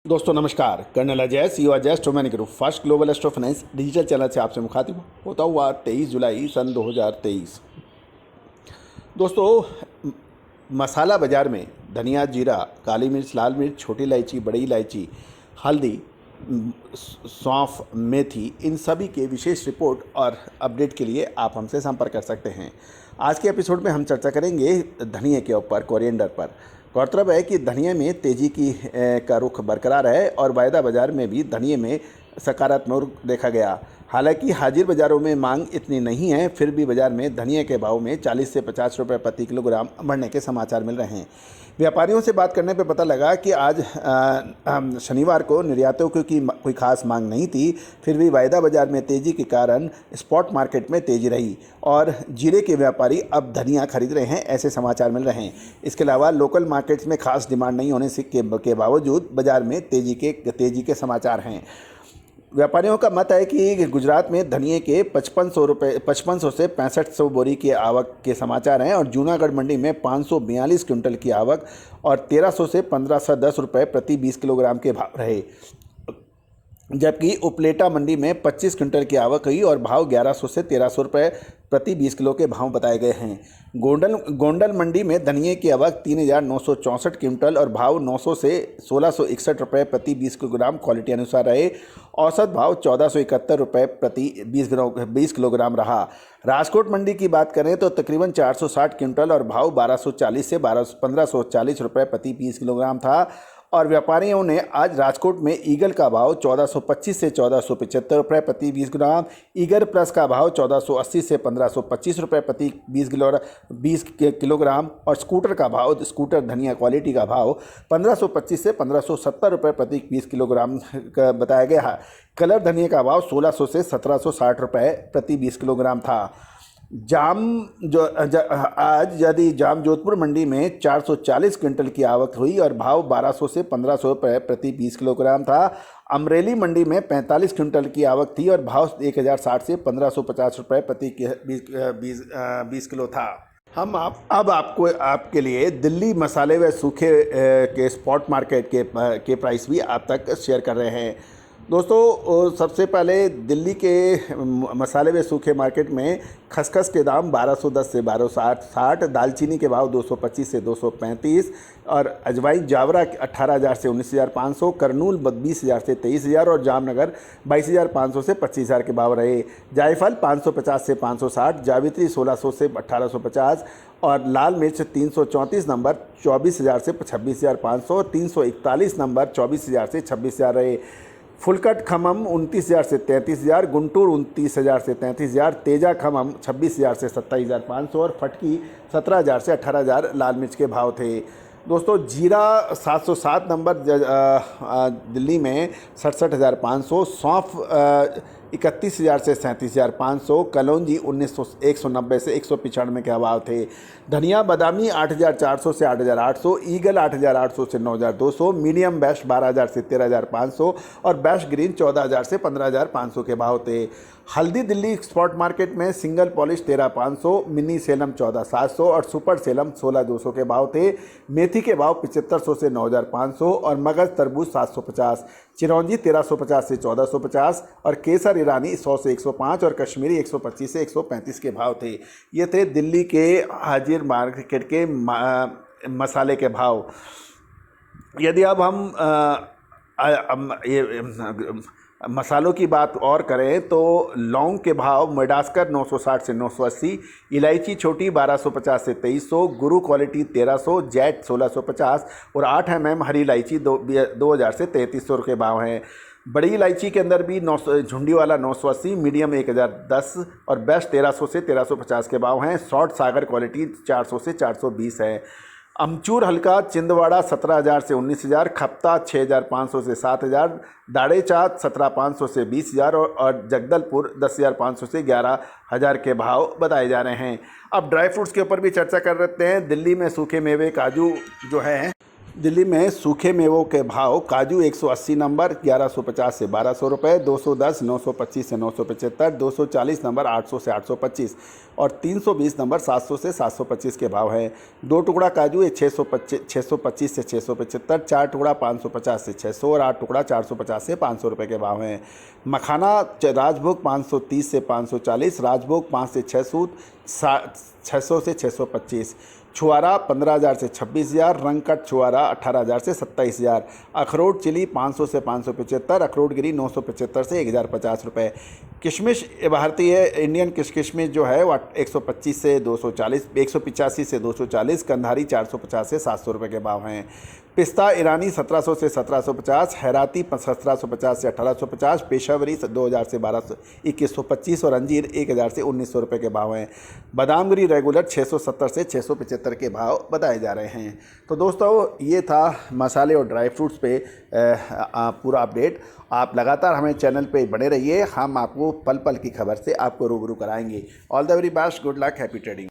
दोस्तों नमस्कार, colonel Ajay CEO Ajay Stroman group first global astro finance digital channel से आपसे मुखातिब होता हुआ 23 जुलाई सन 2023। दोस्तों, मसाला बाज़ार में धनिया, जीरा, काली मिर्च, लाल मिर्च, छोटी इलायची, बड़ी इलायची, हल्दी, सौंफ, मेथी, इन सभी के विशेष रिपोर्ट और अपडेट के लिए आप हमसे संपर्क कर सकते हैं। आज के एपिसोड में हम चर्चा करेंगे धनिया के ऊपर, कोरिएंडर पर। गौरतलब है कि धनिया में तेज़ी का रुख बरकरार है और वायदा बाज़ार में भी धनिया में सकारात्मक रुख देखा गया। हालांकि हाजिर बाज़ारों में मांग इतनी नहीं है, फिर भी बाज़ार में धनिया के भाव में 40 से 50 रुपये प्रति किलोग्राम बढ़ने के समाचार मिल रहे हैं। व्यापारियों से बात करने पर पता लगा कि आज शनिवार को निर्यातकों की कोई खास मांग नहीं थी, फिर भी वायदा बाज़ार में तेज़ी के कारण स्पॉट मार्केट में तेज़ी रही और जीरे के व्यापारी अब धनिया खरीद रहे हैं, ऐसे समाचार मिल रहे हैं। इसके अलावा लोकल मार्केट्स में खास डिमांड नहीं होने के बावजूद बाज़ार में तेज़ी के समाचार हैं। व्यापारियों का मत है कि गुजरात में धनिये के 5500 से 6500 बोरी की आवक के समाचार हैं और जूनागढ़ मंडी में 542 क्विंटल की आवक और 1300 से 1510 रुपये प्रति 20 किलोग्राम के भाव रहे। जबकि उपलेटा मंडी में 25 क्विंटल की आवक हुई और भाव 1100 से 1300 रुपये प्रति 20 किलो के भाव बताए गए हैं। गोंडल मंडी में धनिये की आवक 3964 क्विंटल और भाव 900 से 1661 रुपये प्रति 20 किलोग्राम क्वालिटी अनुसार रहे। औसत भाव 1471 रुपये प्रति 20 किलोग्राम रहा। राजकोट मंडी की बात करें तो तकरीबन 460 क्विंटल और भाव 1240 से 1540 रुपये प्रति 20 किलोग्राम था। और व्यापारियों ने आज राजकोट में ईगल का भाव 1425 से 1475 रुपये प्रति 20 ग्राम, ईगल प्लस का भाव 1480 से 1525 रुपये प्रति 20 किलोग्राम और स्कूटर धनिया क्वालिटी का भाव 1525 से 1570 रुपये प्रति 20 किलोग्राम का बताया गया है। कलर धनिया का भाव 1600 से 1760 रुपये प्रति 20 किलोग्राम था। आज जाम जोधपुर मंडी में 440 क्विंटल की आवक हुई और भाव 1200 से 1500 रुपये प्रति 20 किलोग्राम था। अमरेली मंडी में 45 क्विंटल की आवक थी और भाव 1060 से 1550 रुपये प्रति 20 किलो था। हम अब आपके लिए दिल्ली मसाले व सूखे के स्पॉट मार्केट के प्राइस भी आप तक शेयर कर रहे हैं। दोस्तों, सबसे पहले दिल्ली के मसाले व सूखे मार्केट में खसखस के दाम 1210 से 1260, दालचीनी के भाव 225 से 235 और अजवाइन जावरा 18,000 से 19,500, करनूल 20,000 से 23,000 और जामनगर 22,500 से 25,000 के भाव रहे। जायफल 550 से 560, जावित्री 1600 से 1850 और लाल मिर्च 334 नंबर 24,000 से 26,500, 341 नंबर 24,000 से 26,000 रहे। फुलकट खमम 29,000 से 33,000, गुंटूर 29,000 से 33,000, तेजा खमम 26,000 से 27,500 और फटकी 17,000 से 18,000 लाल मिर्च के भाव थे। दोस्तों, जीरा 707 नंबर दिल्ली में 67,500, सौंफ 31,000 से 37,500, कलौंजी 190 से 195 के भाव थे। धनिया बादामी 8,400 से 8,800, ईगल 8,800 से 9,200, मीडियम बैश 12,000 से 13,500 और बैश ग्रीन 14,000 से 15,500 के भाव थे। हल्दी दिल्ली स्पॉट मार्केट में सिंगल पॉलिश 13,500, मिनी सेलम 14,700 और सुपर सेलम 16,200 के भाव थे। मेथी के भाव 7,500 से 9,500 और मगज तरबूज 750, चिरौंजी 1,350 से 1,450 और केसर ईरानी 100 से 105 और कश्मीरी 125 से 135 के भाव थे। ये थे दिल्ली के हाजिर मार्केट के मसाले के भाव। यदि अब हम मसालों की बात और करें तो लौंग के भाव मेडास्कर 960 से 980, इलायची छोटी 1250 से 2300, गुरु क्वालिटी 1300, जेट 1650 और 8 mm हरी इलायची 2,000 से 3,300 के भाव हैं। बड़ी इलायची के अंदर भी झुंडी वाला 980, मीडियम 1,010 और बेस्ट 1,300 से 1,350 के भाव हैं। शॉर्ट सागर क्वालिटी 400 से 420 है। अमचूर हल्का छिंदवाड़ा 17,000 से 19,000, खप्ता 6,500 से 7,000, दाड़े चाँद 17,500 से 20,000 और जगदलपुर 10,500 से 11,000 के भाव बताए जा रहे हैं। अब ड्राई फ्रूट्स के ऊपर भी चर्चा कर लेते हैं। दिल्ली में सूखे मेवे काजू जो है दिल्ली में सूखे मेवों के भाव: काजू 180 नंबर 1150 से 1200 रुपये, 210 925 से 975, 240 नंबर 800 से 825 और 320 नंबर 700 से 725 के भाव हैं। 2 टुकड़ा काजू 625 से 675, 4 टुकड़ा 550 से 600 और 8 टुकड़ा 450 से 500 रुपये के भाव हैं। मखाना राजभोग 530 से 540, राजभोग 5 से 6 सूत 600 से 625, छुआरा 15,000 से 26,000, रंगकट छुआरा 18,000 से 27,000, अखरोट चिली 500 से 575, अखरोट गिरी 975 से 1,050 रुपये। किशमिश भारतीय इंडियन किशमिश जो है वो 125 से 240, 185 से 240, कंधारी 450 से 700 रुपये के भाव हैं। पिस्ता ईरानी 1700 से 1750, हैराती 1750 से 1850, पेशावरी 2000 से 2125 और अंजीर 1000 से 1900 रुपये के भाव हैं। बादामगिरी रेगुलर 670 से 675 के भाव बताए जा रहे हैं। तो दोस्तों ये था मसाले और ड्राई फ्रूट्स पे पूरा अपडेट। आप लगातार हमें चैनल पे बने रहिए, हम आपको पल पल की खबर से आपको रूबरू कराएंगे। All the very best, good luck, happy trading.